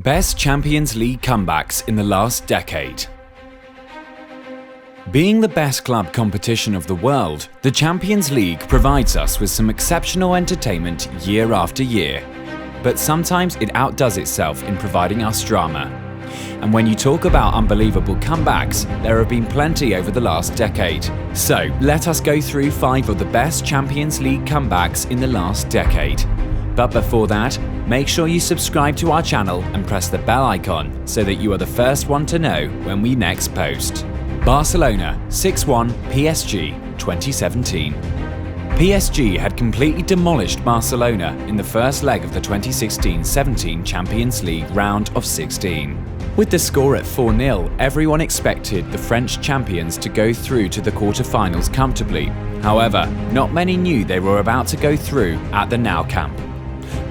Best Champions League comebacks in the last decade. Being the best club competition of the world, the Champions League provides us with some exceptional entertainment year after year. But sometimes it outdoes itself in providing us drama. And when you talk about unbelievable comebacks, there have been plenty over the last decade. So let us go through 5 of the best Champions League comebacks in the last decade. But before that, make sure you subscribe to our channel and press the bell icon so that you are the first one to know when we next post. Barcelona 6-1 PSG 2017. PSG had completely demolished Barcelona in the first leg of the 2016-17 Champions League round of 16. With the score at 4-0, everyone expected the French champions to go through to the quarter-finals comfortably. However, not many knew they were about to go through at the Nou Camp.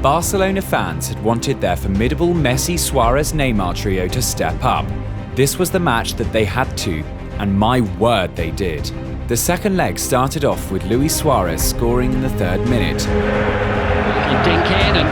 Barcelona fans had wanted their formidable Messi, Suarez, Neymar trio to step up. This was the match that they had to, and my word they did. The second leg started off with Luis Suarez scoring in the 3rd minute. Little dink in and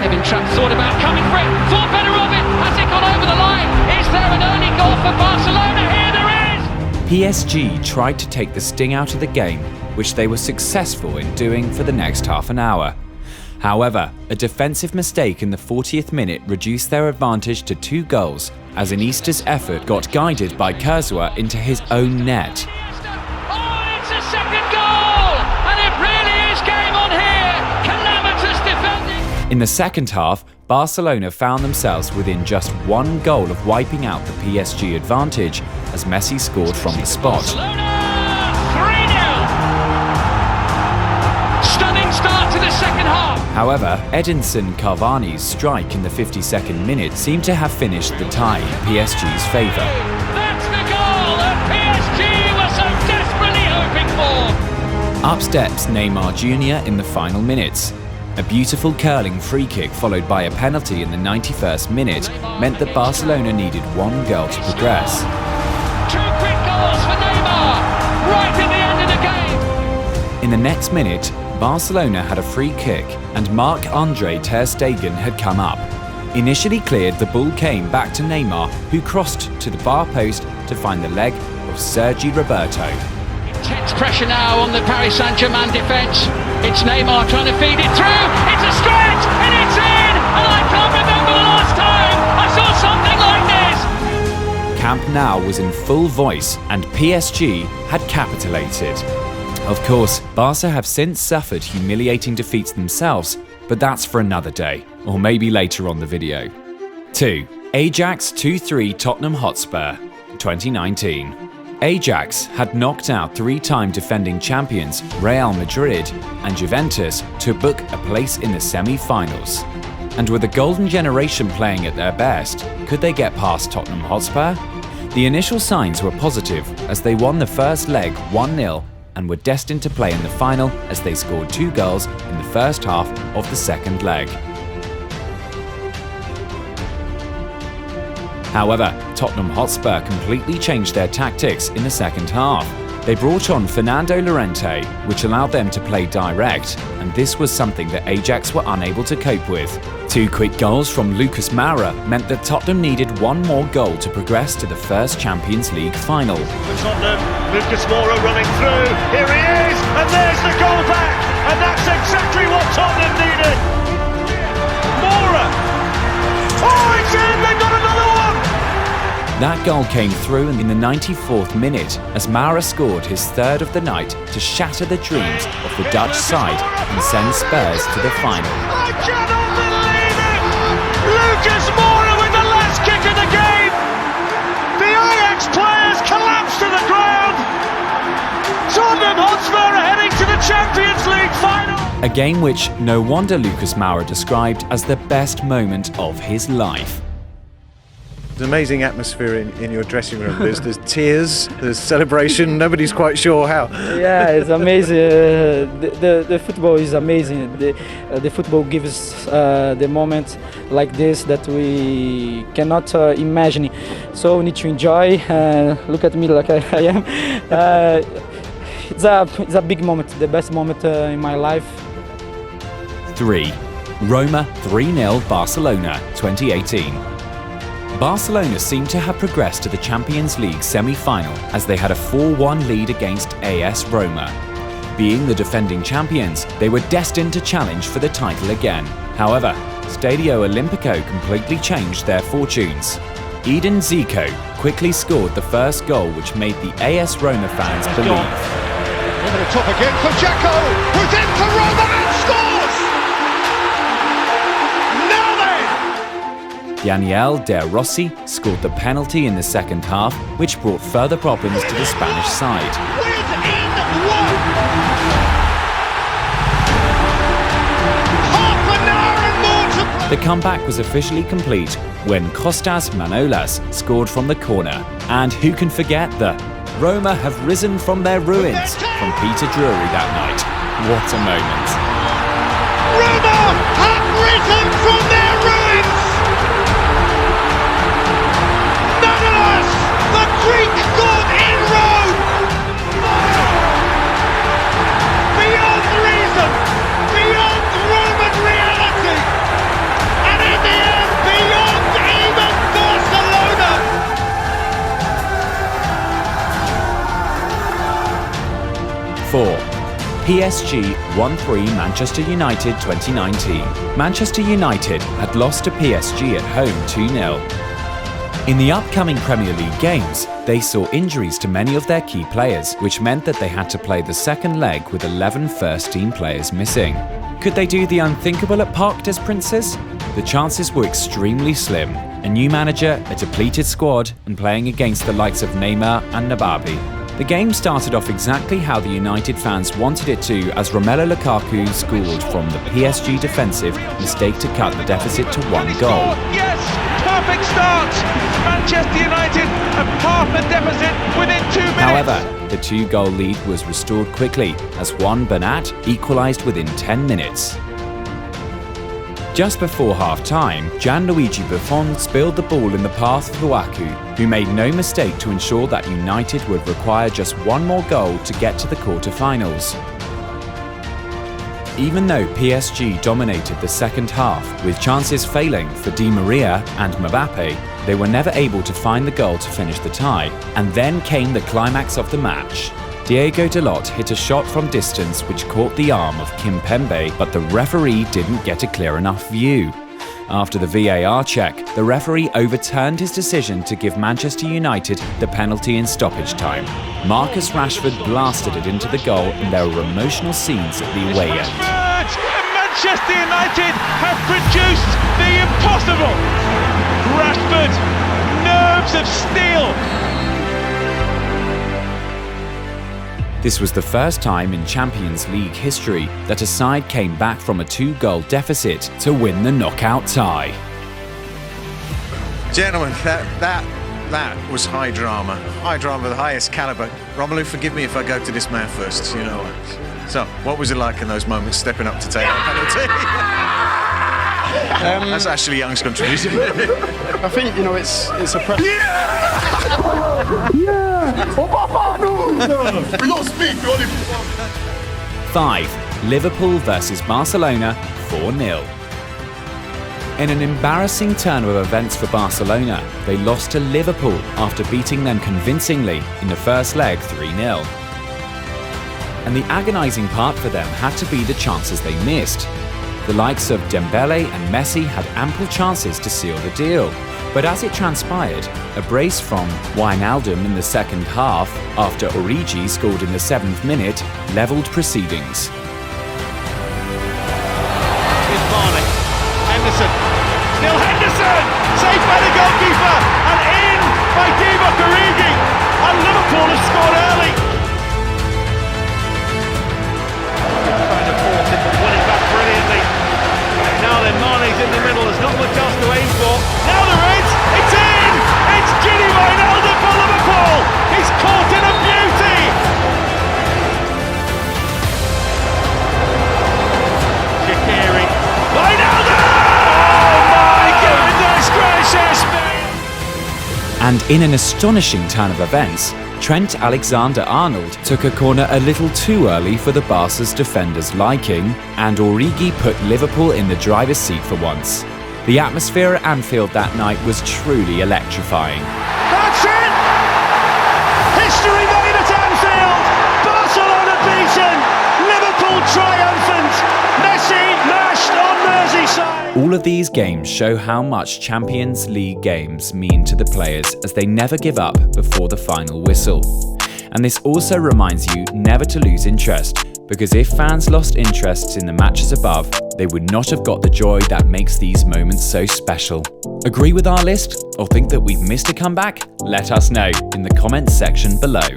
Kevin Trapp thought about coming for it, thought better of it, has it gone over the line? Is there an early goal for Barcelona? Here there is! PSG tried to take the sting out of the game, which they were successful in doing for the next half an hour. However, a defensive mistake in the 40th minute reduced their advantage to 2 goals as Iniesta's effort got guided by Kurzawa into his own net. Oh, it's a second goal! And it really is game on here! Calamitous defending! In the second half, Barcelona found themselves within just 1 goal of wiping out the PSG advantage as Messi scored from the spot. Barcelona 3-0! Stunning start to the second half! However, Edinson Cavani's strike in the 52nd minute seemed to have finished the tie in PSG's favour. That's the goal that PSG were so desperately hoping for! Up steps Neymar Jr. in the final minutes. A beautiful curling free kick followed by a penalty in the 91st minute meant that Barcelona needed 1 goal to progress. 2 quick goals for Neymar, right at the end of the game! In the next minute, Barcelona had a free kick and Marc-Andre Ter Stegen had come up. Initially cleared, the ball came back to Neymar, who crossed to the bar post to find the leg of Sergi Roberto. Intense pressure now on the Paris Saint-Germain defence. It's Neymar trying to feed it through. It's a stretch and it's in! And I can't remember the last time I saw something like this! Camp Nou was in full voice and PSG had capitulated. Of course, Barca have since suffered humiliating defeats themselves, but that's for another day, or maybe later on the video. 2. Ajax 2-3 Tottenham Hotspur 2019. Ajax had knocked out 3-time defending champions Real Madrid and Juventus to book a place in the semi-finals. And with the golden generation playing at their best, could they get past Tottenham Hotspur? The initial signs were positive as they won the first leg 1-0 and were destined to play in the final as they scored 2 goals in the first half of the second leg. However, Tottenham Hotspur completely changed their tactics in the second half. They brought on Fernando Llorente, which allowed them to play direct, and this was something that Ajax were unable to cope with. 2 quick goals from Lucas Moura meant that Tottenham needed 1 more goal to progress to the first Champions League final. For Tottenham, Lucas Moura running through, here he is, and there's the goal back, and that's exactly what Tottenham needed. Moura! Oh, it's in, they've got another one! That goal came through in the 94th minute as Moura scored his 3rd of the night to shatter the dreams of the Dutch side and send Spurs to the final. I cannot believe it! Lucas Moura with the last kick of the game! The Ajax players collapse to the ground! Tottenham Hotspur are heading to the Champions League final! A game which no wonder Lucas Moura described as the best moment of his life. There's an amazing atmosphere in your dressing room. There's tears, there's celebration, nobody's quite sure how. Yeah, it's amazing. The football is amazing. The football gives the moment like this that we cannot imagine. So we need to enjoy. Look at me like I am. It's a big moment, the best moment in my life. 3. Roma 3-0 Barcelona 2018. Barcelona seemed to have progressed to the Champions League semi-final as they had a 4-1 lead against AS Roma. Being the defending champions, they were destined to challenge for the title again. However, Stadio Olimpico completely changed their fortunes. Edin Zico quickly scored the first goal, which made the AS Roma fans believe. Over the top again for Jacko, who's in for Roma and scores! Now then! Daniel De Rossi scored the penalty in the second half, which brought further problems to the Spanish side. Within one! Half an hour and more to play! The comeback was officially complete when Kostas Manolas scored from the corner. And who can forget the Roma have risen from their ruins from Peter Drury that night. What a moment. Roma have risen from their ruins! Manolas, the Greek god in Rome! Beyond reason, beyond Roman reality, and in the end, beyond even Barcelona! 4. PSG 1-3 Manchester United 2019. Manchester United had lost to PSG at home 2-0. In the upcoming Premier League games, they saw injuries to many of their key players, which meant that they had to play the second leg with 11 first-team players missing. Could they do the unthinkable at Parc des Princes? The chances were extremely slim. A new manager, a depleted squad, and playing against the likes of Neymar and Mbappe. The game started off exactly how the United fans wanted it to, as Romelu Lukaku scored from the PSG defensive mistake to cut the deficit to 1 goal. Yes, perfect start. Manchester United have half the deficit within 2 minutes. However, the 2-goal lead was restored quickly as Juan Bernat equalised within 10 minutes. Just before half-time, Gianluigi Buffon spilled the ball in the path of Lukaku, who made no mistake to ensure that United would require just one more goal to get to the quarter-finals. Even though PSG dominated the second half, with chances failing for Di Maria and Mbappe, they were never able to find the goal to finish the tie, and then came the climax of the match. Diego Dalot hit a shot from distance which caught the arm of Kimpembe, but the referee didn't get a clear enough view. After the VAR check, the referee overturned his decision to give Manchester United the penalty in stoppage time. Marcus Rashford blasted it into the goal, and there were emotional scenes at the away end. Manchester United have produced the impossible. Rashford, nerves of steel. This was the first time in Champions League history that a side came back from a 2-goal deficit to win the knockout tie. Gentlemen, that was high drama of the highest caliber. Romelu, forgive me if I go to this man first, you know. So, what was it like in those moments, stepping up to take that penalty? That's Ashley Young's contribution. I think, you know, it's a pressure. We don't speak, we only... 5. Liverpool versus Barcelona 4-0. In an embarrassing turn of events for Barcelona, they lost to Liverpool after beating them convincingly in the first leg 3-0. And the agonising part for them had to be the chances they missed. The likes of Dembele and Messi had ample chances to seal the deal. But as it transpired, a brace from Wijnaldum in the second half, after Origi scored in the 7th minute, levelled proceedings. Here's Barney. Henderson. Still Henderson! Saved by the goalkeeper! And in by Divock Origi! And Liverpool have scored early! Trying to force it, but won it back brilliantly. Now then, Mane's in the middle, there's not much else to aim for. Now there is! It's in! It's Gini Wijnaldum for Liverpool! He's caught in a beauty! Shaqiri. Wijnaldum! Oh my goodness gracious me! And in an astonishing turn of events, Trent Alexander-Arnold took a corner a little too early for the Barca's defenders' liking, and Origi put Liverpool in the driver's seat for once. The atmosphere at Anfield that night was truly electrifying. That's it! History made at Anfield! Barcelona beaten! Liverpool triumphant! Messi mashed on Merseyside! All of these games show how much Champions League games mean to the players, as they never give up before the final whistle. And this also reminds you never to lose interest, because if fans lost interest in the matches above, they would not have got the joy that makes these moments so special. Agree with our list, or think that we've missed a comeback? Let us know in the comments section below.